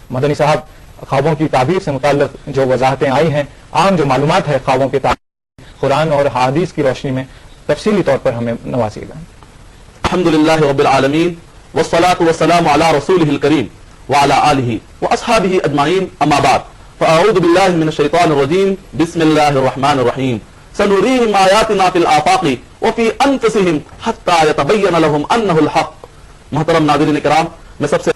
مدنی صاحب خوابوں کی تعبیر سے متعلق جو وضاحتیں آئی ہیں، عام جو معلومات ہے خوابوں کے تعبیر قرآن اور حدیث کی روشنی میں تفصیلی طور پر ہمیں نوازیے گا۔ الحمدللہ رب العالمین والصلاة والسلام علی رسولہ الکریم وعلی آلہ واصحابہ اجمعین، اما بعد فاعوذ باللہ من الشیطان الرجیم، بسم اللہ الرحمن الرحیم، سنریہم آیاتنا فی الآفاق وفی انفسہم حتی یتبین لہم انہ الحق۔ محترم ناظرین کرام، میں سب سے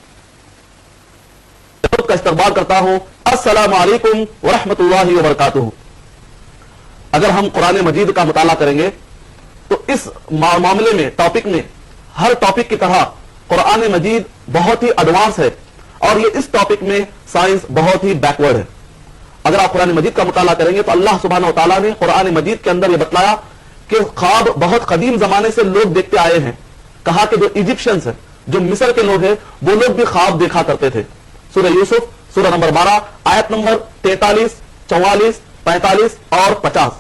کا استقبال کرتا ہوں، السلام علیکم ورحمۃ اللہ وبرکاتہ۔ اگر ہم قرآن مجید کا مطالعہ کریں گے تو اس معاملے میں، ٹاپک میں، ہر ٹاپک کی طرح قرآن مجید بہت ہی ایڈوانس ہے، اور یہ اس ٹاپک میں سائنس بہت ہی بیکورڈ ہے۔ اگر آپ قرآن مجید کا مطالعہ کریں گے تو اللہ سبحانہ و تعالیٰ نے قرآن مجید کے اندر یہ بتلایا کہ خواب بہت قدیم زمانے سے لوگ دیکھتے آئے ہیں۔ کہا کہ جو ایجپشنز ہیں، جو مصر کے لوگ ہیں، وہ لوگ بھی خواب دیکھا کرتے تھے۔ سورہ یوسف سورہ نمبر 12 آیت نمبر 43، 44، 45 اور 50۔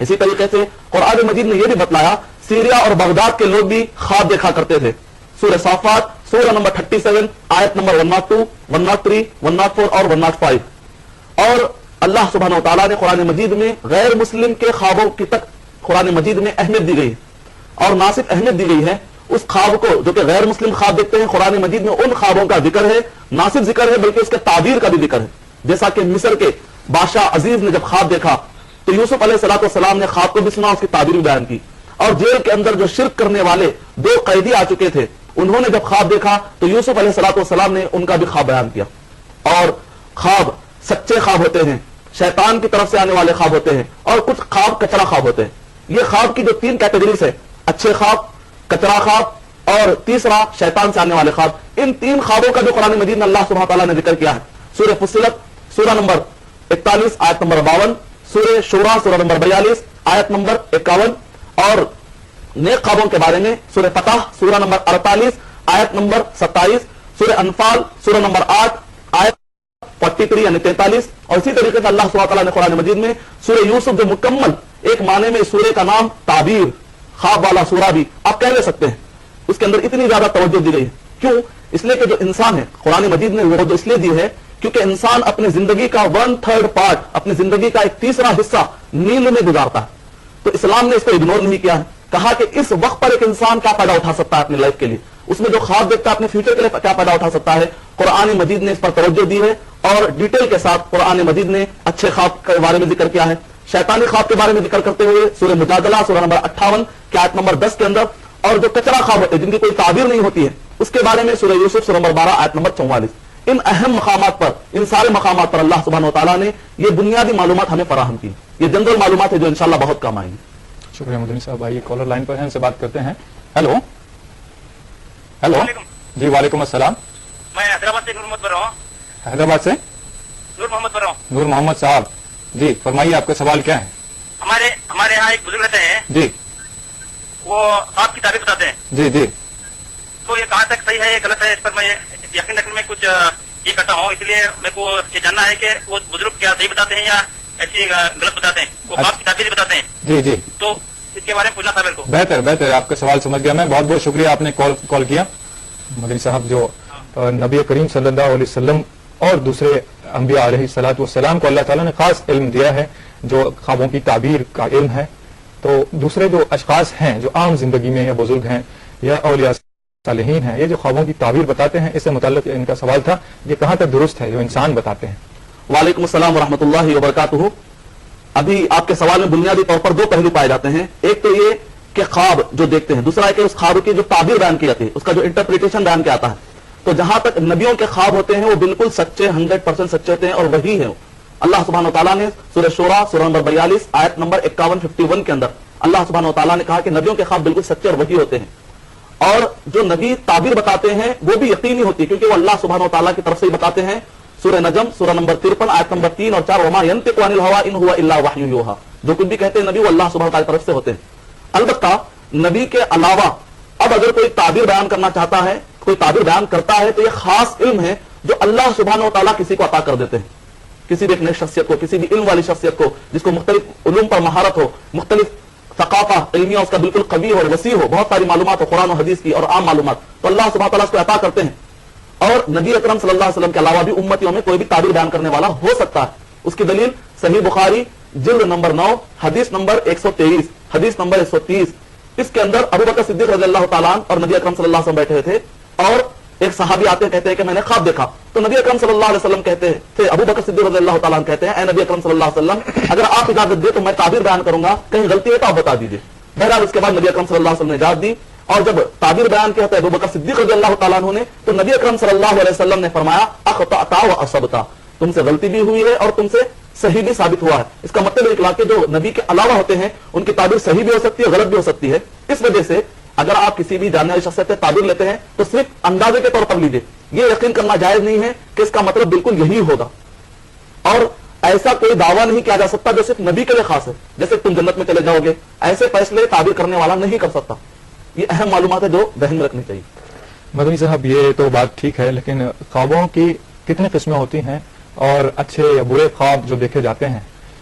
اسی طریقے سے قرآن مجید نے یہ بھی بتلایا سیریا اور بغداد کے لوگ بھی خواب دیکھا کرتے تھے۔ سورہ صافات سورہ نمبر 37 آیت نمبر 102، 103، 104 اور 105۔ اور اللہ سبحانہ و تعالیٰ نے قرآن مجید میں غیر مسلم کے خوابوں کی تک قرآن مجید میں اہمیت دی گئی ہے، اور نہ صرف اہمیت دی گئی ہے، اس خواب کو جو کہ غیر مسلم خواب دیکھتے ہیں، قرآن مجید میں ان خوابوں کا ذکر ہے، نہ صرف ذکر ہے بلکہ اس کے تعبیر کا بھی ذکر ہے۔ جیسا کہ مصر کے بادشاہ عزیز نے جب خواب دیکھا تو یوسف علیہ السلام نے خواب کو بھی سنا، اس کی تعبیر بھی بیان کی۔ اور جیل کے اندر جو شرک کرنے والے 2 قیدی آ چکے تھے، انہوں نے جب خواب دیکھا تو یوسف علیہ السلام نے ان کا بھی خواب بیان کیا۔ اور خواب سچے خواب ہوتے ہیں، شیطان کی طرف سے آنے والے خواب ہوتے ہیں، اور کچھ خواب کچرا خواب ہوتے ہیں۔ یہ خواب کی جو 3 کیٹیگریز ہے، اچھے خواب، کچرا خواب اور تیسرا شیطان سے آنے والے خواب، ان 3 خوابوں کا جو قرآن مجید میں اللہ سبحانہ تعالیٰ نے ذکر کیا ہے۔ سورہ فصلت سورہ نمبر 41 آیت نمبر 52، سورہ شورا سورہ نمبر 42 آیت نمبر 51، اور نیک خوابوں کے بارے میں سورہ فتح سورہ نمبر 48 آیت نمبر 27، سورہ انفال سورہ نمبر 8 آیت 43 یعنی 43، اور اسی طریقے سے اللہ سبحانہ تعالیٰ نے قرآن مجید میں سورہ یوسف جو مکمل ایک معنی میں سورہ کا نام تعبیر، خواب والا سورہ بھی آپ کہہ لے سکتے ہیں، اس کے اندر اتنی زیادہ توجہ دی گئی ہے۔ کیوں؟ اس لیے کہ جو انسان ہے، قرآن مجید نے وہ اس لیے دی ہے کیونکہ انسان اپنی زندگی کا 1/3 پارٹ، اپنی زندگی کا 1/3 حصہ نیند میں گزارتا ہے۔ تو اسلام نے اس کو اگنور نہیں کیا ہے، کہا کہ اس وقت پر ایک انسان کیا فائدہ اٹھا سکتا ہے اپنی لائف کے لیے، اس میں جو خواب دیکھتا ہے اپنے فیوچر کے لیے کیا فائدہ اٹھا سکتا ہے۔ قرآن مجید نے اس پر توجہ دی ہے، اور ڈیٹیل کے ساتھ قرآن مجید نے اچھے خواب کے بارے میں ذکر کیا ہے، شیطانی خواب کے بارے میں ذکر کرتے ہوئے سورہ مجادلہ سورہ نمبر 58 کی آیت نمبر 10 کے اندر، اور جو کچرا خواب ہوتے ہیں جن کی کوئی تعبیر نہیں ہوتی ہے، اس کے بارے میں سورہ یوسف سورہ نمبر 12 آیت نمبر 44۔ ان اہم مقامات پر، ان سارے مقامات پر اللہ سبحانہ و تعالیٰ نے یہ بنیادی معلومات ہمیں فراہم کی۔ یہ جنرل معلومات ہے جو انشاءاللہ بہت کام آئیں گی۔ شکریہ مدنی صاحب۔ آئیے کالر لائن پر ہیں، ان سے بات کرتے ہیں۔ ہیلو ہیلو جی وعلیکم السلام۔ میں حیدرآباد سے نور محمد بول رہا ہوں۔ حیدرآباد سے نور محمد بول رہا ہوں۔ نور محمد صاحب جی فرمائیے، آپ کا سوال کیا ہے؟ ہمارے یہاں ایک بزرگ رہتے ہیں، جی وہ خواب کی تعبیر بتاتے ہیں، جی جی تو یہ کہاں تک صحیح ہے، یہ غلط ہے، اس پر میں یقین رکھنے میں کچھ یہ کرتا ہوں، اس لیے میرے کو یہ جاننا ہے کہ وہ بزرگ کیا صحیح بتاتے ہیں یا ایسی غلط بتاتے ہیں، وہ خواب کی تعبیر بتاتے ہیں، جی جی تو اس کے بارے میں پوچھنا تھا میرے کو۔ بہتر بہتر، آپ کا سوال سمجھ گیا میں، بہت بہت شکریہ آپ نے کال کیا۔ مدنی صاحب، جو نبی کریم صلی اللہ علیہ وسلم اور دوسرے انبیاء علیہ الصلوۃ والسلام کو اللہ تعالیٰ نے خاص علم دیا ہے، جو خوابوں کی تعبیر کا علم ہے، تو دوسرے جو اشخاص ہیں جو عام زندگی میں یا بزرگ ہیں یا اولیاء صالحین ہیں، یہ جو خوابوں کی تعبیر بتاتے ہیں، اس سے متعلق ان کا سوال تھا، یہ کہاں تک درست ہے جو انسان بتاتے ہیں؟ وعلیکم السلام ورحمۃ اللہ وبرکاتہ۔ ابھی آپ کے سوال میں بنیادی طور پر 2 پہلو پائے جاتے ہیں، ایک تو یہ کہ خواب جو دیکھتے ہیں، دوسرا ہے کہ اس خواب کی جو تعبیر بیان کی جاتی ہے، اس کا جو انٹرپریٹیشن بیان کیا آتا ہے۔ تو جہاں تک نبیوں کے خواب ہوتے ہیں وہ بالکل سچے، 100% سچے ہوتے ہیں، اور وہی ہے۔ اللہ سبحانہ و تعالیٰ نے سورہ شورا سورہ نمبر 42 آیت نمبر 51 کے اندر اللہ سبحانہ و تعالیٰ نے کہا کہ نبیوں کے خواب بالکل سچے اور وہی ہوتے ہیں، اور جو نبی تعبیر بتاتے ہیں وہ بھی یقینی ہوتی ہے کیونکہ وہ اللہ سبحانہ و تعالیٰ کی طرف سے ہی بتاتے ہیں۔ سورہ نجم سورہ نمبر 53 آیت نمبر 3 اور 4، وما ينطق عن الهوى ان هو الا وحی یوحى، جو کچھ بھی کہتے ہیں نبی وہ اللہ سبحانہ و تعالیٰ کی طرف سے ہوتے ہیں۔ البتہ نبی کے علاوہ اب اگر کوئی تعبیر بیان کرنا چاہتا ہے، کوئی تعبیر بیان کرتا ہے، تو یہ خاص علم ہے جو اللہ سبحانہ و تعالیٰ کسی کو عطا کر دیتے ہیں، کسی بھی ایک نئی شخصیت کو، کسی بھی علم والی شخصیت کو جس کو مختلف علوم پر مہارت ہو، مختلف ثقافہ علمیہ اس کا بالکل قوی اور وسیع ہو، بہت ساری معلومات ہو قرآن و حدیث کی اور عام معلومات، تو اللہ سبحانہ و تعالیٰ اس کو عطا کرتے ہیں۔ اور نبی اکرم صلی اللہ علیہ وسلم کے علاوہ بھی امتیوں میں کوئی بھی تعبیر بیان کرنے والا ہو سکتا ہے. اس کی دلیل صحیح بخاری جلد نمبر 9 حدیث نمبر 123 حدیث نمبر 130. اس کے اندر ابو بکر صدیق رضی اللہ تعالیٰ عنہ اور نبی اکرم صلی اللہ علیہ وسلم بیٹھے ہوئے تھے, اور ایک صحابی آتے ہیں کہتے ہیں کہ میں نے خواب دیکھا. تو نبی اکرم صلی اللہ علیہ وسلم کہتے تھے, ابو بکر صدیق رضی اللہ تعالیٰ عنہ کہتے ہیں, اے نبی اکرم صلی اللہ علیہ وسلم اگر آپ اجازت دیں تو میں تعبیر بیان کروں گا, کہیں غلطی ہے تو آپ بتا دیجیے. بہرحال اس کے بعد نبی اکرم صلی اللہ علیہ وسلم نے اجازت دی, اور جب تعبیر بیان کیا ابو بکر صدیق رضی اللہ تعالیٰ عنہ نے, تو نبی اکرم صلی اللہ علیہ وسلم نے فرمایا اخطأت و اصبت, تم سے غلطی بھی ہوئی ہے اور تم سے صحیح بھی ثابت ہوا ہے. اس کا مطلب نکلا کہ جو نبی کے علاوہ ہوتے ہیں ان کی تعبیر صحیح بھی ہو سکتی ہے, غلط بھی ہو سکتی ہے. اس وجہ سے اگر آپ کسی بھی جاننے والی شخصیت سے تعبیر لیتے ہیں تو صرف اندازے کے طور پر لیجیے, یہ یقین کرنا جائز نہیں ہے کہ اس کا مطلب بالکل یہی ہوگا, اور ایسا کوئی دعویٰ نہیں کیا جا سکتا جو صرف نبی کے لیے خاص ہے, جیسے تم جنت میں چلے جاؤ گے, ایسے فیصلے تعبیر کرنے والا نہیں کر سکتا. یہ اہم معلومات ہے جو ذہن میں رکھنی چاہیے. مدنی صاحب یہ تو بات ٹھیک ہے, لیکن خوابوں کی کتنی قسمیں ہوتی ہیں اور اچھے یا برے خواب جو دیکھے جاتے ہیں,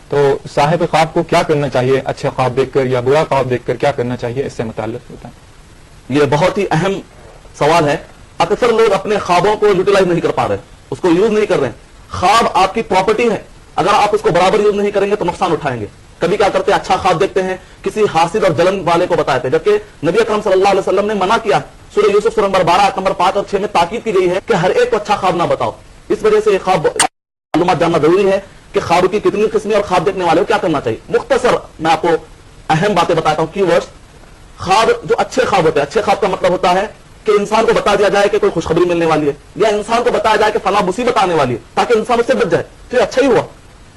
تو صاحب خواب کو کیا کرنا چاہیے, اچھے خواب دیکھ کر یا برا خواب دیکھ کر کیا کرنا چاہیے, اس سے متعلق بتائیں. یہ بہت ہی اہم سوال ہے. اکثر لوگ اپنے خوابوں کو یوٹیلائز نہیں کر پا رہے, اس کو یوز نہیں کر رہے. خواب آپ کی پراپرٹی ہے, اگر آپ اس کو برابر یوز نہیں کریں گے تو نقصان اٹھائیں گے. کبھی کیا کرتے ہیں, اچھا خواب دیکھتے ہیں, کسی حاسد اور جلن والے کو بتاتے ہیں, جبکہ نبی اکرم صلی اللہ علیہ وسلم نے منع کیا. سورہ یوسف سورہ نمبر 12 نمبر 5 اور 6 میں تاکید کی گئی ہے کہ ہر ایک کو اچھا خواب نہ بتاؤ. اس وجہ سے یہ خواب معلومات جاننا ضروری ہے کہ خواب کی کتنی قسمیں اور خواب دیکھنے والے کو کیا کرنا چاہیے. مختصر میں آپ کو اہم باتیں بتاتا ہوں, کی ورڈز. خواب جو اچھے خواب ہوتے ہیں, اچھے خواب کا مطلب ہوتا ہے کہ انسان کو بتا دیا جائے کہ کوئی خوشخبری ملنے والی ہے, یا انسان کو بتایا جائے کہ فلاں مصیبت آنے والی ہے, تاکہ انسان اس سے بچ جائے. تو اچھا ہی ہوا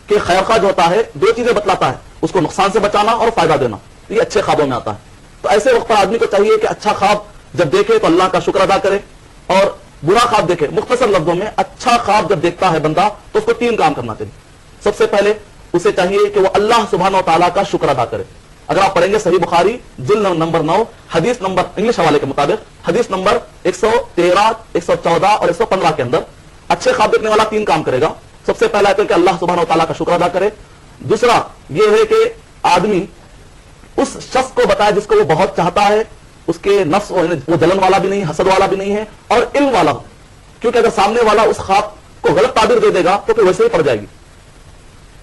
کہ خیر خواہ جو ہوتا ہے دو چیزیں بتلاتا ہے, اس کو نقصان سے بچانا اور فائدہ دینا. یہ اچھے خوابوں میں آتا ہے. تو ایسے وقت پر آدمی کو چاہیے کہ اچھا خواب جب دیکھے تو اللہ کا شکر ادا کرے, اور برا خواب دیکھے. مختصر لفظوں میں اچھا خواب جب دیکھتا ہے بندہ تو اس کو 3 کام کرنا چاہیے. سب سے پہلے اسے چاہیے کہ وہ اللہ سبحانہ و تعالیٰ کا شکر ادا کرے. اگر آپ پڑھیں گے صحیح بخاری جلد نمبر 9 حدیث نمبر انگلش حوالے کے مطابق حدیث نمبر 113 114 اور 115 کے اندر اچھے خواب دیکھنے والا 3 کام کرے گا. سب سے پہلا ہے کہ اللہ سبحانہ و تعالیٰ کا شکر ادا کرے. دوسرا یہ ہے کہ آدمی اس شخص کو بتائے جس کو وہ بہت چاہتا ہے, اس کے نفس وہ جلن والا بھی نہیں, حسد والا بھی نہیں ہے, اور علم والا ہو, کیونکہ اگر سامنے والا اس خواب کو غلط تعبیر دے دے گا تو پھر ویسے ہی پڑ جائے گی.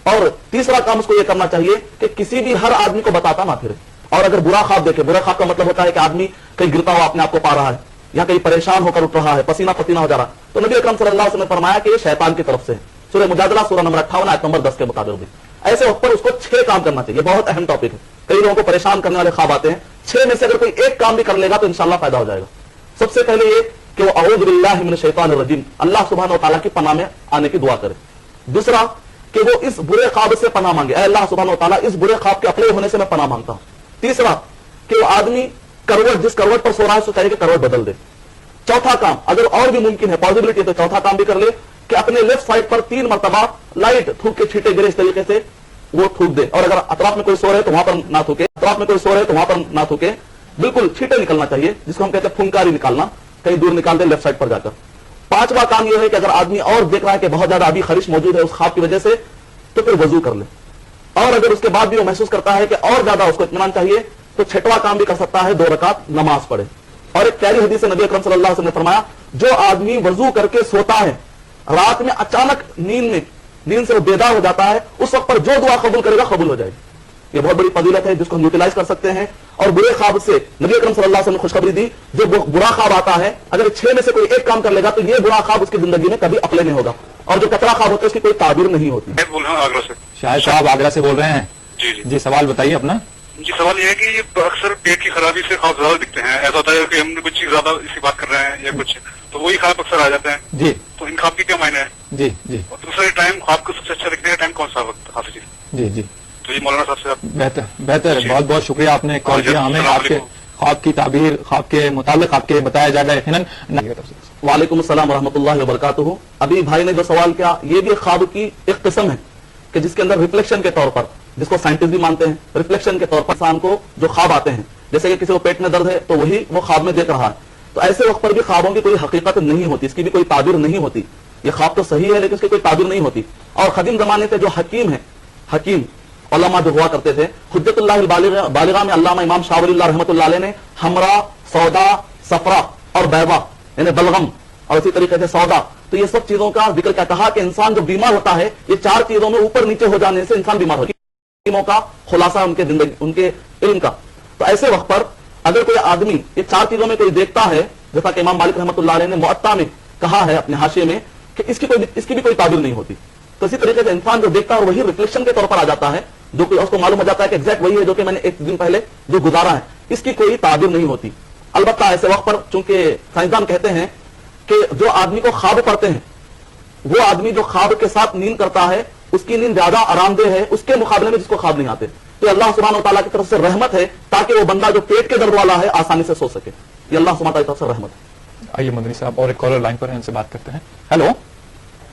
اور تیسرا کام اس کو یہ کرنا چاہیے کہ کسی بھی ہر آدمی کو بتاتا نہ پھرے. اور اگر برا خواب دیکھے, برا خواب کا مطلب ہوتا ہے کہ آدمی کہیں گرتا ہوا اپنے آپ کو پا رہا ہے, یا کہیں پریشان ہو کر اٹھ رہا ہے, پسینہ پسینہ ہو جا رہا ہے, تو نبی اکرم صلی اللہ علیہ وسلم نے فرمایا کہ یہ شیطان کی طرف سے ہے. سورہ مجادلہ سورہ نمبر 58 آیت نمبر 10 کے مطابق بھی ایسے وقت پر اس کو 6 کام کرنا چاہیے. بہت اہم ٹاپک ہے. کئی لوگوں کو پریشان کرنے والے خواب آتے ہیں, 6 میں سے اگر کوئی ایک کام بھی کر لے گا تو انشاءاللہ فائدہ ہو جائے گا. سب سے پہلے یہ کہ وہ اعوذ باللہ من الشیطان الرجیم, اللہ سبحانہ و تعالیٰ کی پناہ میں آنے کی دعا کرے. دوسرا کہ وہ اس برے خواب سے پناہ مانگے, اے اللہ سبحانہ و تعالیٰ اس برے خواب کے اپنے ہونے سے میں پناہ مانگتا ہوں. تیسرا کہ وہ آدمی کروٹ جس کروٹ پر سو رہا ہے اس کو چاہیے کہ کروٹ بدل دے. چوتھا کام اگر اور بھی ممکن ہے, پاسبلٹی ہے, تو چوتھا کام بھی کر لے کہ اپنے لیفٹ سائڈ پر 3 مرتبہ لائٹ تھوک کے چھینٹے گرے اس طریقے سے وہ تھوک دے. اور اگر اطراف میں کوئی سو رہے تو وہاں پر نہ تھوکے, اطراف میں کوئی سو رہے تو وہاں پر نہ تھوکے, بالکل چھینٹے نکلنا چاہیے, جس کو ہم کہتے ہیں پھنکاری نکالنا, کہیں دور نکال دے لیفٹ سائڈ پر جا کر. 5واں کام یہ ہے کہ اگر آدمی اور دیکھ رہا ہے کہ بہت زیادہ ابھی خارش موجود ہے اس خواب کی وجہ سے, تو پھر وضو کر لے. اور اگر اس کے بعد بھی وہ محسوس کرتا ہے کہ اور زیادہ اس کو اطمینان چاہیے تو 6واں کام بھی کر سکتا ہے, 2 رکعت نماز پڑھے. اور ایک پیاری حدیث سے نبی اکرم صلی اللہ علیہ وسلم نے فرمایا جو آدمی وضو کر کے سوتا ہے رات میں اچانک نیند سے وہ بیدار ہو جاتا ہے, اس وقت پر جو دعا قبول کرے گا قبول ہو جائے گی. یہ بہت بڑی فضیلت ہے جس کو ہم یوٹیلائز کر سکتے ہیں. اور برے خواب سے نبی اکرم صلی اللہ علیہ وسلم نے خوشخبری دی, جو برا خواب آتا ہے اگر 6 میں سے کوئی ایک کام کر لے گا تو یہ برا خواب اس کی زندگی میں کبھی اپلے نہیں ہوگا, اور جو کچرا خواب ہوتا ہے اس کی کوئی تعبیر نہیں ہوتی. میں بول رہا ہوں آگرہ سے. شاہد صاحب آگرہ سے بول رہے ہیں. جی سوال بتائیے اپنا. جی سوال یہ ہے کہ یہ اکثر پیٹ کی خرابی سے خواب زیادہ دکھتے ہیں. ایسا ہوتا ہے کہ ہم نے کچھ چیز زیادہ اسی بات کر رہے ہیں یا کچھ, تو وہی خواب اکثر آ جاتے ہیں. جی تو ان خواب کی کیا معنی ہے؟ جی جی اور دوسرا ٹائم خواب کو سب سے اچھا دکھنے کا ٹائم کون سا وقت حافظ جی؟ جی جی تو یہ مولانا صاحب سے آپ بہتر بہت بہت شکریہ آپ نے کال کیا ہمیں. آپ کے خواب کی تعبیر, خواب کے متعلق آپ کے بتایا جائے گا یقیناً. وعلیکم السلام ورحمۃ اللہ وبرکاتہ. ابھی بھائی نے جو سوال کیا یہ بھی خواب کی ایک قسم ہے کہ جس کے اندر ریفلیکشن کے طور پر, جس کو سائنٹسٹ بھی مانتے ہیں, ریفلیکشن کے طور پر انسان کو جو خواب آتے ہیں, جیسے کہ کسی کو پیٹ میں درد ہے تو وہی وہ خواب میں دیکھ رہا ہے, تو ایسے وقت پر بھی خوابوں کی کوئی حقیقت نہیں ہوتی, اس کی بھی کوئی تعبیر نہیں ہوتی. یہ خواب تو صحیح ہے لیکن اس کی کوئی تعبیر نہیں ہوتی. اور قدیم زمانے سے جو حکیم ہیں, حکیم علماء جو ہوا کرتے تھے, حجت اللہ البالغہ میں علامہ امام شاہ ولی اللہ رحمۃ اللہ علیہ نے حمرا, سودا, صفرا اور بیضا یعنی بلغم اور اسی طریقے سے سودا. تو یہ سب چیزوں کا ذکر کیا کہا کہ انسان جو بیمار ہوتا ہے یہ 4 چیزوں میں اوپر نیچے ہو جانے سے انسان بیمار ہوتا ہے. کا خلاصہ ان کے زندگی ان کے علم کا. تو ایسے وقت پر اگر کوئی آدمی یہ 4 چیزوں میں کوئی دیکھتا ہے, جیسا کہ امام مالک رحمۃ اللہ علیہ نے موطا میں کہا ہے اپنے حاشیے میں کہ اس کی بھی کوئی تعبیر نہیں ہوتی. تو اسی طریقے سے انسان جو دیکھتا ہے وہی ریفلیکشن کے طور پر آ جاتا ہے, جو کہ اس کو معلوم ہو جاتا ہے کہ ایگزیکٹ وہی ہے جو کہ میں نے ایک دن پہلے جو گزارا ہے, اس کی کوئی تعبیر نہیں ہوتی. البتہ ایسے وقت پر چونکہ سائنسدان کہتے ہیں کہ جو آدمی کو خواب پڑتے ہیں وہ آدمی جو خواب کے ساتھ نیند کرتا ہے اس کی نیند زیادہ آرام دہ ہے اس کے مقابلے میں جس کو خواب نہیں آتے. تو اللہ سبحانہ و تعالیٰ کی طرف سے رحمت ہے تاکہ وہ بندہ جو پیٹ کے درد والا ہے آسانی سے سو سکے. یہ اللہ سبحانہ و تعالیٰ کی طرف سے رحمت ہے. آئیے مدنی صاحب اور ایک کالر لائن پر ہیں, ان سے بات کرتے ہیں. Hello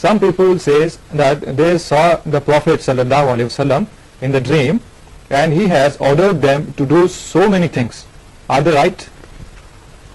some people says that they saw the Prophet sallallahu alaihi wasallam in the dream and he has ordered them to do so many things. Are they right?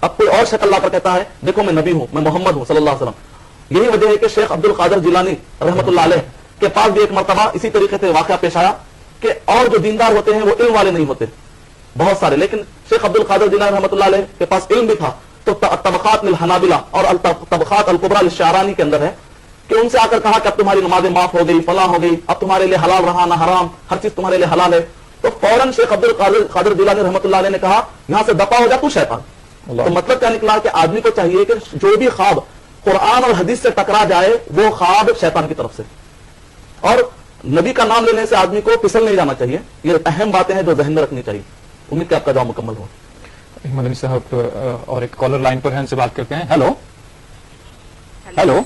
اب کوئی اور شکل لا کر کہتا ہے دیکھو میں نبی ہوں، میں محمد ہوں صلی اللہ علیہ وسلم. یہی وجہ ہے کہ شیخ عبد القادر جیلانی رحمۃ اللہ علیہ کے پاس بھی ایک مرتبہ اسی طریقے سے واقعہ پیش آیا کہ اور جو دیندار ہوتے ہیں وہ علم والے نہیں ہوتے بہت سارے، لیکن شیخ عبد القادر جیلانی رحمۃ اللہ علیہ کے پاس علم بھی تھا. تو طبقات للحنابلہ اور طبقات الکبریٰ للشعرانی کے اندر ہے کہ ان سے آ کر کہا کہ اب تمہاری نمازیں معاف ہو گئی، فلاں ہو گئی، اب تمہارے لیے حلال رہا نہ حرام، ہر چیز تمہارے لیے حلال ہے. تو فوراً شیخ عبد القادر جیلانی رحمۃ اللہ علیہ نے کہا یہاں سے دفع ہو جا تو شیطان. تو مطلب کیا نکلا کہ آدمی کو چاہیے کہ جو بھی خواب قرآن اور حدیث سے ٹکرا جائے وہ خواب شیطان کی طرف سے، اور نبی کا نام لینے سے آدمی کو پھسل نہیں جانا چاہیے. یہ اہم باتیں ہیں جو ذہن میں رکھنی چاہیے. امید کہ آپ کا جواب مکمل ہو. مدنی صاحب اور ایک کالر لائن پر ہے، ان سے بات کرتے ہیں. Hello hello.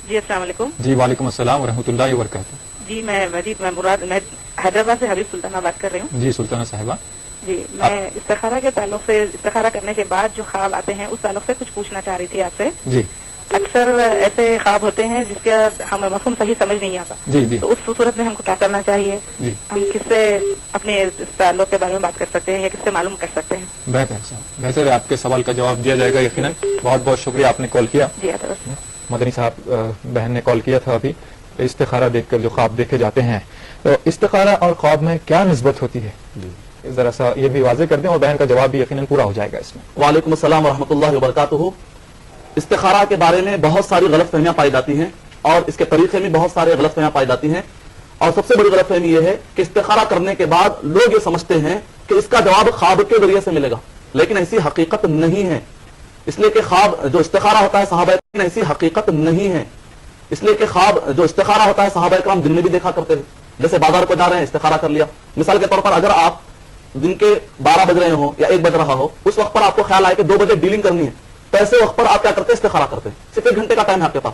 جی السلام علیکم. جی وعلیکم السلام ورحمۃ اللہ وبرکاتہ. جی میں حیدرآباد سے حبیب سلطانہ بات کر رہی ہوں. جی سلطانہ صاحبہ. جی میں استخارہ کے تعلق سے، استخارہ کرنے کے بعد جو خواب آتے ہیں اس تعلق سے کچھ پوچھنا چاہ رہی تھی آپ سے. جی اکثر ایسے خواب ہوتے ہیں جس کا ہمیں مفہوم صحیح سمجھ نہیں آتا. جی جی تو اس صورت میں ہم کو کیا کرنا چاہیے؟ جی ہم کس سے اپنے اس تعلق کے بارے میں بات کر سکتے ہیں یا کس سے معلوم کر سکتے ہیں؟ بہتر صاحب، بہتر ہے. آپ کے سوال کا جواب دیا جائے گا یقیناً. بہت بہت شکریہ آپ نے کال کیا. جی حضرت. مدنی صاحب بہن نے کال کیا تھا ابھی. استخارہ دیکھ کر جو خواب دیکھے جاتے ہیں، تو استخارہ اور خواب میں کیا نسبت ہوتی ہے؟ ذرا سا یہ بھی واضح کر دیں اور بہن کا جواب بھی یقیناً پورا ہو جائے گا اس میں. وعلیکم السلام ورحمۃ اللہ وبرکاتہ. استخارہ کے بارے میں بہت ساری غلط فہمیاں پائی جاتی ہیں اور اس کے طریقے میں بہت سارے غلط فہمیاں پائی جاتی ہیں. اور سب سے بڑی غلط فہمی یہ ہے کہ استخارہ کرنے کے بعد لوگ یہ سمجھتے ہیں کہ اس کا جواب خواب کے ذریعے سے ملے گا، لیکن ایسی حقیقت نہیں ہے. اس لیے کہ خواب جو استخارہ ہوتا ہے صحابہ کرام، ایسی حقیقت نہیں ہے. اس لیے کہ خواب جو استخارہ ہوتا ہے صحابہ کرام دن میں بھی دیکھا کرتے تھے. جیسے بازار کو جا رہے ہیں استخارہ کر لیا. مثال کے طور پر اگر آپ دن کے 12 بج رہے ہوں یا 1 بج رہا ہو، اس وقت پر آپ کو خیال آئے کہ 2 بجے ڈیلنگ کرنی ہے، تو ایسے وقت پر آپ کیا کرتے ہیں؟ استخارہ کرتے ہیں. صرف 1 گھنٹے کا ٹائم ہے آپ کے پاس.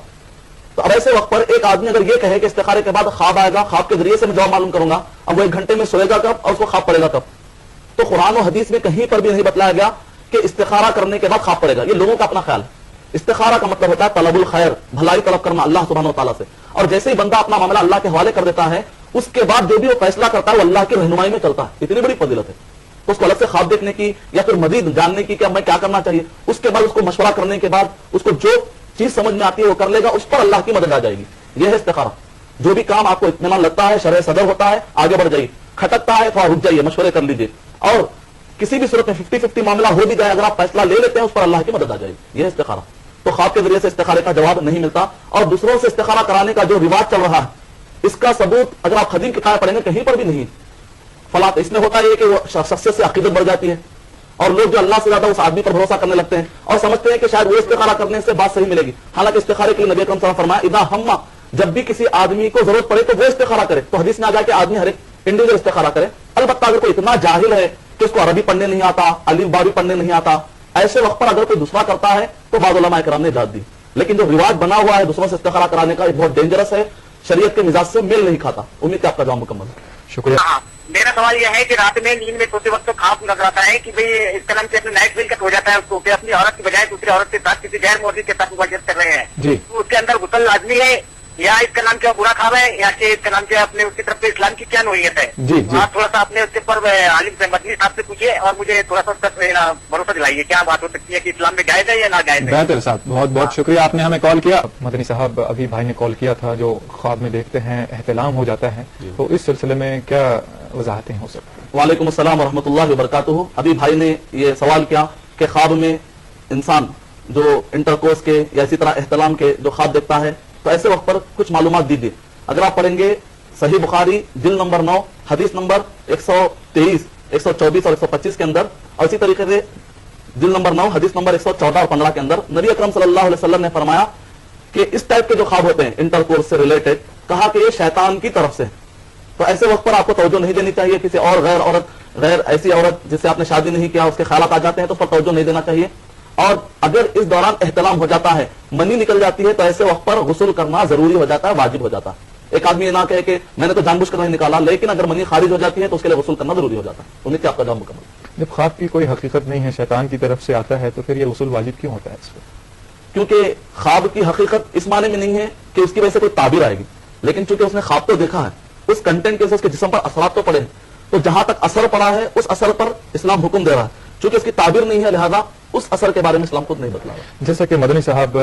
تو اب ایسے وقت پر ایک آدمی اگر یہ کہے کہ استخارے کے بعد خواب آئے گا، خواب کے ذریعے سے میں جواب معلوم کروں گا، اب وہ 1 گھنٹے میں سوئے گا کب اور اس کو خواب پڑے گا کب؟ تو قرآن و حدیث میں کہیں پر بھی نہیں بتلایا گیا کہ استخارہ کرنے کے بعد خواب پڑے گا. یہ لوگوں کا اپنا خیال ہے. استخارہ کا مطلب ہوتا ہے طلب الخیر، بھلائی طلب کرنا اللہ سبحانہ و تعالیٰ سے. اور جیسے ہی بندہ اپنا معاملہ اللہ کے حوالے کر دیتا ہے، اس کے بعد جو بھی وہ فیصلہ کرتا ہے وہ اللہ کی رہنمائی میں چلتا ہے. اتنی بڑی فضیلت ہے. تو اس کو الگ سے خواب دیکھنے کی یا پھر مزید جاننے کی کہ اب میں کیا کرنا چاہیے، اس کے بعد اس کو مشورہ کرنے کے بعد اس کو جو چیز سمجھ میں آتی ہے وہ کر لے گا، اس پر اللہ کی مدد آ جائے گی. یہ ہے استخارہ. جو بھی کام آپ کو اطمینان لگتا ہے، شرح صدر ہوتا ہے، آگے بڑھ جائیے. کھٹکتا ہے تھوڑا رک جائیے، مشورے کر لیجیے. اور کسی بھی صورت میں 50-50 معاملہ ہو بھی جائے، اگر آپ فیصلہ لے لیتے ہیں اس پر اللہ کی مدد آ جائے گی. یہ ہے استخارہ. تو خواب کے ذریعے سے استخارے کا جواب نہیں ملتا. اور دوسروں سے استخارہ کرانے کا جو رواج چل رہا ہے، اس کا ثبوت اگر آپ قدیم کتابیں پڑھیں گے کہیں پر بھی نہیں. فلاں اس میں ہوتا ہے کہ وہ شخصیت سے عقیدت بڑھ جاتی ہے اور لوگ جو اللہ سے زیادہ اس آدمی پر بھروسہ کرنے لگتے ہیں اور سمجھتے ہیں کہ شاید وہ استخارہ کرنے سے بات صحیح ملے گی. حالانکہ استخارے کے لیے نبی اکرم صلی اللہ علیہ وسلم فرمایا اذا ہما، جب بھی کسی آدمی کو ضرورت پڑے تو وہ استخارہ کرے. تو حدیث میں آ جائے کہ آدمی ہر ایک انڈیویجل استخارہ کرے. البتہ اگر کوئی اتنا جاہل ہے کہ اس کو عربی پڑھنے نہیں آتا، الف با بھی پڑھنے نہیں آتا، ایسے وقت پر اگر کوئی دوسرا کرتا ہے تو بعض علماء کرام نے اجازت دی. لیکن جو رواج بنا ہوا ہے دوسروں سے استخارہ کرانے کا، یہ بہت ڈینجرس ہے، شریعت کے مزاج سے میل نہیں کھاتا. امید ہے آپ کا جواب مکمل ہے. شکریہ. ہاں میرا سوال یہ ہے کہ رات میں نیند میں سوتے وقت خواب نظر آتا ہے کہ بھئی اس کا نام سے اپنے نائٹ ویل کٹ ہو جاتا ہے، اس کو کہ اپنی عورت کی بجائے دوسری عورت کے ساتھ کسی غیر مرد کے ساتھ مواجہت کر رہے ہیں. جی. تو اس کے اندر غسل لازمی ہے یا اس کا نام کیا برا خواب ہے یا کہ اس کا نام کیا اپنے اس کی طرف سے اسلام کی کیا نوعیت ہے؟ جی جی. آپ تھوڑا سا اپنے اس کے پر عالم سے مدنی صاحب سے پوچھیے اور مجھے تھوڑا سا بھروسہ دلائیے کیا بات ہو سکتی ہے کہ اسلام میں جائز ہے یا ناجائز ہے. بہتر صاحب، بہت بہت شکریہ آپ نے ہمیں کال کیا. مدنی صاحب ابھی بھائی نے کال کیا تھا جو خواب میں دیکھتے ہیں احتلام ہو جاتا ہے، تو اس سلسلے میں کیا وضاحتیں ہو سکتی ہیں؟ وعلیکم السلام ورحمۃ اللہ وبرکاتہ. ابھی بھائی نے یہ سوال کیا کہ خواب میں انسان جو انٹرکورس کے یا اسی طرح احتلام کے جو خواب دیکھتا ہے تو ایسے وقت پر کچھ معلومات دیجیے. اگر آپ پڑھیں گے صحیح بخاری جلد نمبر 9 حدیث نمبر 123 124 اور 125 کے اندر، اور اسی طریقے سے جلد نمبر 9 حدیث نمبر 114 اور 15 کے اندر نبی اکرم صلی اللہ علیہ وسلم نے فرمایا کہ اس ٹائپ کے جو خواب ہوتے ہیں انٹرکورس سے ریلیٹڈ، کہا کہ یہ شیطان کی طرف سے. تو ایسے وقت پر آپ کو توجہ نہیں دینی چاہیے. کسی اور غیر ایسی عورت جس سے آپ نے شادی نہیں کیا اس کے خیالات آ جاتے ہیں تو اس پر توجہ نہیں دینا چاہیے. اور اگر اس دوران احتلام ہو جاتا ہے، منی نکل جاتی ہے، تو ایسے وقت پر غسل کرنا ضروری ہو جاتا ہے، واجب ہو جاتا ہے. ایک آدمی یہ نہ کہے کہ میں نے تو جان بوجھ کر نہیں نکالا، لیکن اگر منی خارج ہو جاتی ہے تو اس کے لیے غسل کرنا ضروری ہو جاتا ہے. امید ہے آپ کا جواب مکمل. جب خواب کی کوئی حقیقت نہیں ہے، شیطان کی طرف سے آتا ہے، تو پھر یہ غسل واجب کیوں ہوتا ہے اس پر؟ کیونکہ خواب کی حقیقت اس معنی میں نہیں ہے کہ اس کی وجہ سے کوئی تعبیر آئے گی، لیکن چونکہ اس نے خواب تو دیکھا ہے، اس کنٹینٹ کے اس کے جسم پر اثرات تو پڑے ہیں، تو جہاں تک اثر پڑا ہے اس اثر پر اسلام حکم دے رہا ہے. چونکہ اس کی تعبیر نہیں ہے لہذا اس اثر کے بارے میں اسلام خود نہیں بتلا رہا. جیسا کہ مدنی صاحب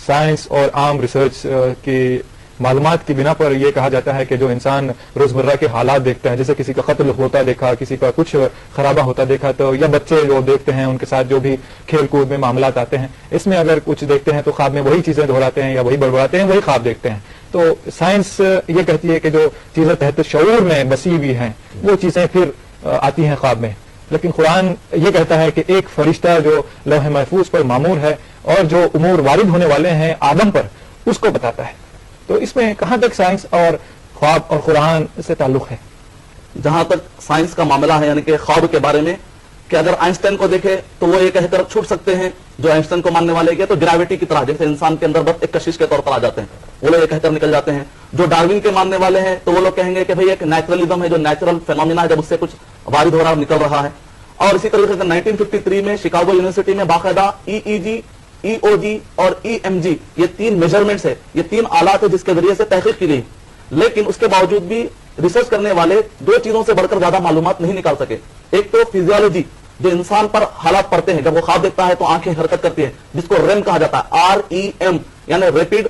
سائنس اور عام ریسرچ کی معلومات کی بنا پر یہ کہا جاتا ہے کہ جو انسان روزمرہ کے حالات دیکھتا ہے، جیسے کسی کا قتل ہوتا دیکھا، کسی کا کچھ خرابہ ہوتا دیکھا، تو یا بچے جو دیکھتے ہیں ان کے ساتھ جو بھی کھیل کود میں معاملات آتے ہیں، اس میں اگر کچھ دیکھتے ہیں تو خواب میں وہی چیزیں دہراتے ہیں یا وہی بڑبڑاتے ہیں، وہی خواب دیکھتے ہیں. تو سائنس یہ کہتی ہے کہ جو چیزیں تحت شعور میں بسی ہوئی ہیں وہ چیزیں پھر آتی ہیں خواب میں. لیکن قرآن یہ کہتا ہے کہ ایک فرشتہ جو لوح محفوظ پر معمور ہے اور جو امور وارد ہونے والے ہیں آدم پر، اس کو بتاتا ہے. تو اس میں کہاں تک سائنس اور خواب اور قرآن سے تعلق ہے؟ جہاں تک سائنس کا معاملہ ہے یعنی کہ خواب کے بارے میں، کہ اگر آئنسٹائن کو دیکھے تو وہ یہ کہہ کر چھوٹ سکتے ہیں جو آئنسٹائن کو ماننے والے کے تو گریوٹی کی طرح جیسے انسان کے اندر بس ایک کشش کے طور پر آ جاتے ہیں، وہ لوگ یہ کہہ کر نکل جاتے ہیں. جو ڈاروین کے ماننے والے ہیں تو وہ لوگ کہیں گے کہ بھئی ایک نیچرلزم ہے، جو نیچرل فینومینا ہے جب اس سے کچھ وارد ہو رہا نکل رہا ہے. اور اسی طریقے سے 1953 میں شکاگو یونیورسٹی میں باقاعدہ EEG EOG اور EMG یہ 3 میجرمنٹس ہے، یہ 3 آلات ہے جس کے ذریعے سے تحقیق کی گئی. لیکن اس کے باوجود بھی ریسرچ کرنے والے 2 چیزوں سے بڑھ کر زیادہ معلومات نہیں نکال سکے. ایک تو فزیولوجی، جو انسان پر حالات پڑتے ہیں، جب وہ خواب دیکھتا ہے تو آنکھیں حرکت کرتی ہیں جس کو REM کہا جاتا ہے، REM یعنی ریپڈ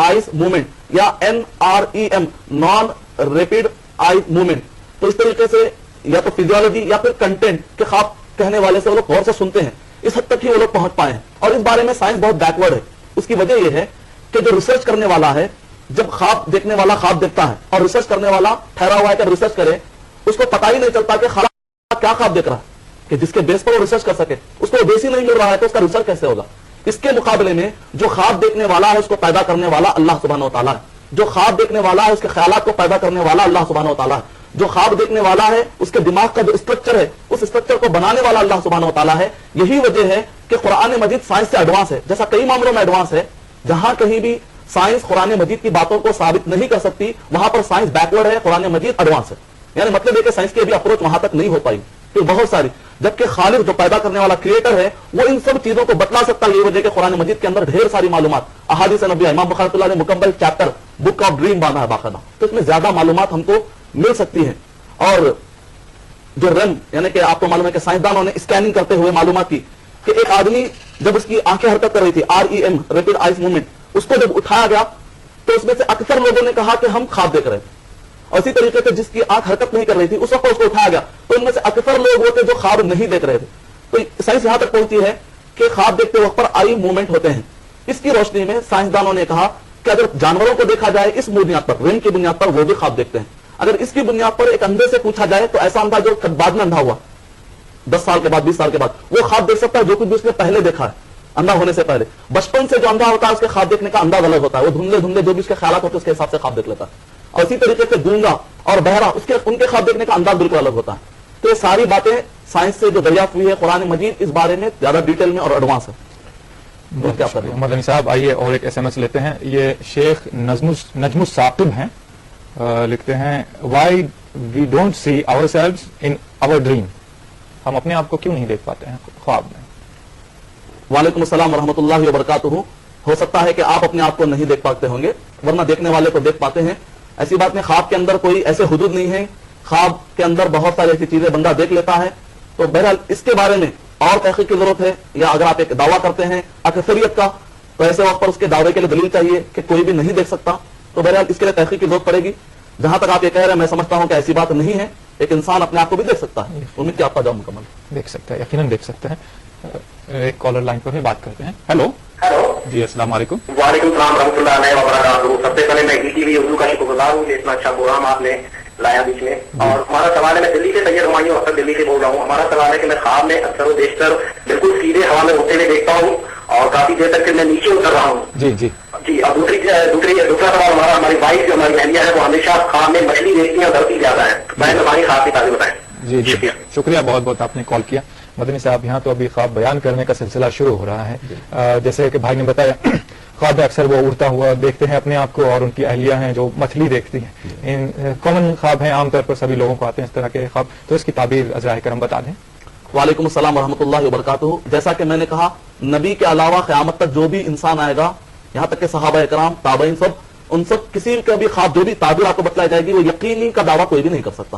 آئز موومنٹ، یا NREM naan rapid eyes movement. تو اس طریقے سے یا تو فزیولوجی یا پھر کنٹینٹ کے خواب کہنے والے سے وہ لوگ غور سے سنتے ہیں، اس حد تک ہی وہ لوگ پہنچ پائے ہیں. اور اس بارے میں سائنس بہت بیکورڈ ہے. اس کی وجہ یہ ہے کہ جو ریسرچ کرنے والا ہے، جب خواب دیکھنے والا خواب دیکھتا ہے اور ریسرچ کرنے والا ٹھہرا ہوا ہے کہ ریسرچ کرے، اس کو پتہ ہی نہیں چلتا کہ خلا کیا خواب دیکھ رہا ہے کہ جس کے بیس پر وہ ریسرچ کر سکے. اس کو بیس ہی نہیں مل رہا ہے تو اس کا ریسرچ کیسے ہوگا؟ اس کے مقابلے میں جو خواب دیکھنے والا ہے اس کو پیدا کرنے والا اللہ سبحانہ و تعالیٰ ہے. جو خواب دیکھنے والا ہے اس کے خیالات کو پیدا کرنے والا اللہ سبحانہ و تعالیٰ ہے. جو خواب دیکھنے والا ہے اس کے دماغ کا جو اسٹرکچر ہے اس اسٹرکچر کو بنانے والا اللہ سبحانہ و تعالیٰ ہے. یہی وجہ ہے کہ قرآن مجید سائنس سے ایڈوانس ہے، جیسا کئی معاملوں میں ایڈوانس ہے. جہاں کہیں بھی سائنس قرآن مجید کی باتوں کو ثابت نہیں کر سکتی وہاں پر سائنس بیکورڈ ہے، قرآن مجید ایڈوانس ہے. یعنی مطلب ہے کہ سائنس کی ابھی اپروچ وہاں تک نہیں ہو پائی پھر بہت ساری، جبکہ خالق جو پیدا کرنے والا کریٹر ہے وہ ان سب چیزوں کو بتلا سکتا ہے. یہ وجہ کہ قرآن مجید کے اندر ڈھیر ساری معلومات، احادیث نبی، امام بخاری اللہ نے مکمل چیپٹر بک آف ڈریم باندھا ہے باقاعدہ، تو اس میں زیادہ معلومات ہم کو مل سکتی ہیں. اور جو REM یعنی کہ آپ کو معلوم ہے کہ سائنسدانوں نے اسکیننگ کرتے ہوئے معلومات کی کہ ایک آدمی جب اس کی آنکھیں حرکت کر رہی تھی، REM ریپڈ آئز موومنٹ، اس کو جب اٹھایا گیا تو اس میں سے اکثر لوگوں نے کہا کہ ہم خواب دیکھ رہے تھے. اور اسی طریقے سے جس کی آنکھ حرکت نہیں کر رہی تھی اس وقت اس کو اٹھایا گیا تو ان میں سے اکثر لوگ وہ تھے جو خواب نہیں دیکھ رہے تھے. تو سائنس یہاں تک پہنچی ہے کہ خواب دیکھتے وقت پر آئی موومنٹ ہوتے ہیں. اس کی روشنی میں سائنسدانوں نے کہا کہ اگر جانوروں کو دیکھا جائے اس بنیاد پر، REM کی بنیاد پر، وہ بھی خواب دیکھتے ہیں. اگر اس کی بنیاد پر ایک اندھے سے پوچھا جائے تو ایسا اندھا جو بعد میں اندھا ہوا 10 سال کے بعد 20 سال کے بعد وہ خواب دیکھ سکتا ہے جو کچھ بھی اس نے پہلے دیکھا ہے اندھا ہونے سے پہلے. بچپن سے جو اندھا ہوتا ہے اس کے خواب دیکھنے کا انداز الگ ہوتا ہے، وہ دھندلے دھندلے جو بھی اس کے خیالات ہوتے ہیں اس کے حساب سے خواب دیکھ لیتا ہے. اور اسی طریقے سے گونگا اور بہرا ان کے خواب دیکھنے کا انداز بالکل الگ ہوتا ہے. تو یہ ساری باتیں سائنس سے جو دریافت ہوئی ہے، قرآن مجید اس بارے میں زیادہ ڈیٹیل میں اور ایڈوانس ہے. مدنی صاحب آئیے اور ایک SMS لیتے ہیں. یہ شیخ نجم الثاقب ہیں، لکھتے ہیں why we don't see ourselves in our dream. ہم اپنے آپ کو کیوں نہیں دیکھ پاتے ہیں خواب میں؟ وعلیکم السلام ورحمۃ اللہ وبرکاتہ. ہو سکتا ہے کہ آپ اپنے آپ کو نہیں دیکھ پاتے ہوں گے ورنہ دیکھنے والے کو دیکھ پاتے ہیں. ایسی بات نہیں، خواب کے اندر کوئی ایسے حدود نہیں ہے، خواب کے اندر بہت ساری ایسی چیزیں بندہ دیکھ لیتا ہے. تو بہرحال اس کے بارے میں اور تحقیق کی ضرورت ہے، یا اگر آپ ایک دعویٰ کرتے ہیں اکثریت کا تو ایسے وقت پر اس کے دعوے کے لیے دلیل چاہیے کہ کوئی بھی نہیں دیکھ سکتا. تو بہرحال اس کے لیے تحقیق کی ضرورت پڑے گی. جہاں تک آپ یہ کہہ رہے ہیں میں سمجھتا ہوں کہ ایسی بات نہیں ہے، ایک انسان اپنے آپ کو بھی دیکھ سکتا ہے. امید کہ آپ کا جواب مکمل دیکھ سکتا ہے، یقیناً دیکھ سکتے ہیں. ایک کالر لائن پر بھی بات کرتے ہیں. ہیلو جی، السلام علیکم. وعلیکم السلام ورحمۃ اللہ وبرکاتہ. سب سے پہلے میں ETV اردو کا شکر گزار ہوں کہ اتنا اچھا پروگرام آپ نے لایا بیچ میں. اور ہمارا سوال ہے، میں دلی سے سید ہمایوں اکثر دلی سے بول رہا ہوں. ہمارا سوال ہے کہ میں خواب میں اکثر و بیشتر بالکل سیدھے ہوا میں ہوتے ہوئے دیکھتا ہوں اور کافی دیر تک پھر میں نیچے اتر رہا ہوں. جی جی جی. اور دوسرا سوال ہماری وائف جو ہماری اہلیہ ہے وہ ہمیشہ خواب میں مچھلی دیکھتی ہیں، دھرتی زیادہ ہے. میں ہماری خواب کی تعریف بتائیں. جی جی، شکریہ بہت بہت آپ نے کال کیا. مدنی صاحب یہاں تو ابھی خواب بیان کرنے کا سلسلہ شروع ہو رہا ہے. جیسے کہ بھائی نے بتایا خواب میں اکثر وہ اڑتا ہوا دیکھتے ہیں اپنے آپ کو، اور ان کی اہلیہ ہیں جو مچھلی دیکھتی ہیں. کامن خواب ہیں، عام طور پر سبھی لوگوں کو آتے ہیں اس طرح کے خواب. تو اس کی تعبیر عزرائے کرم بتا دیں. وعلیکم السلام ورحمۃ اللہ وبرکاتہ. جیسا کہ میں نے کہا، نبی کے علاوہ قیامت تک جو بھی انسان آئے گا، یہاں تک کہ صحابہ کرام، تابعین، ان سب کسی کا بھی خواب جو بھی تعبیر آپ کو بتلائی جائے گی وہ یقینی کا دعویٰ کوئی بھی نہیں کر سکتا.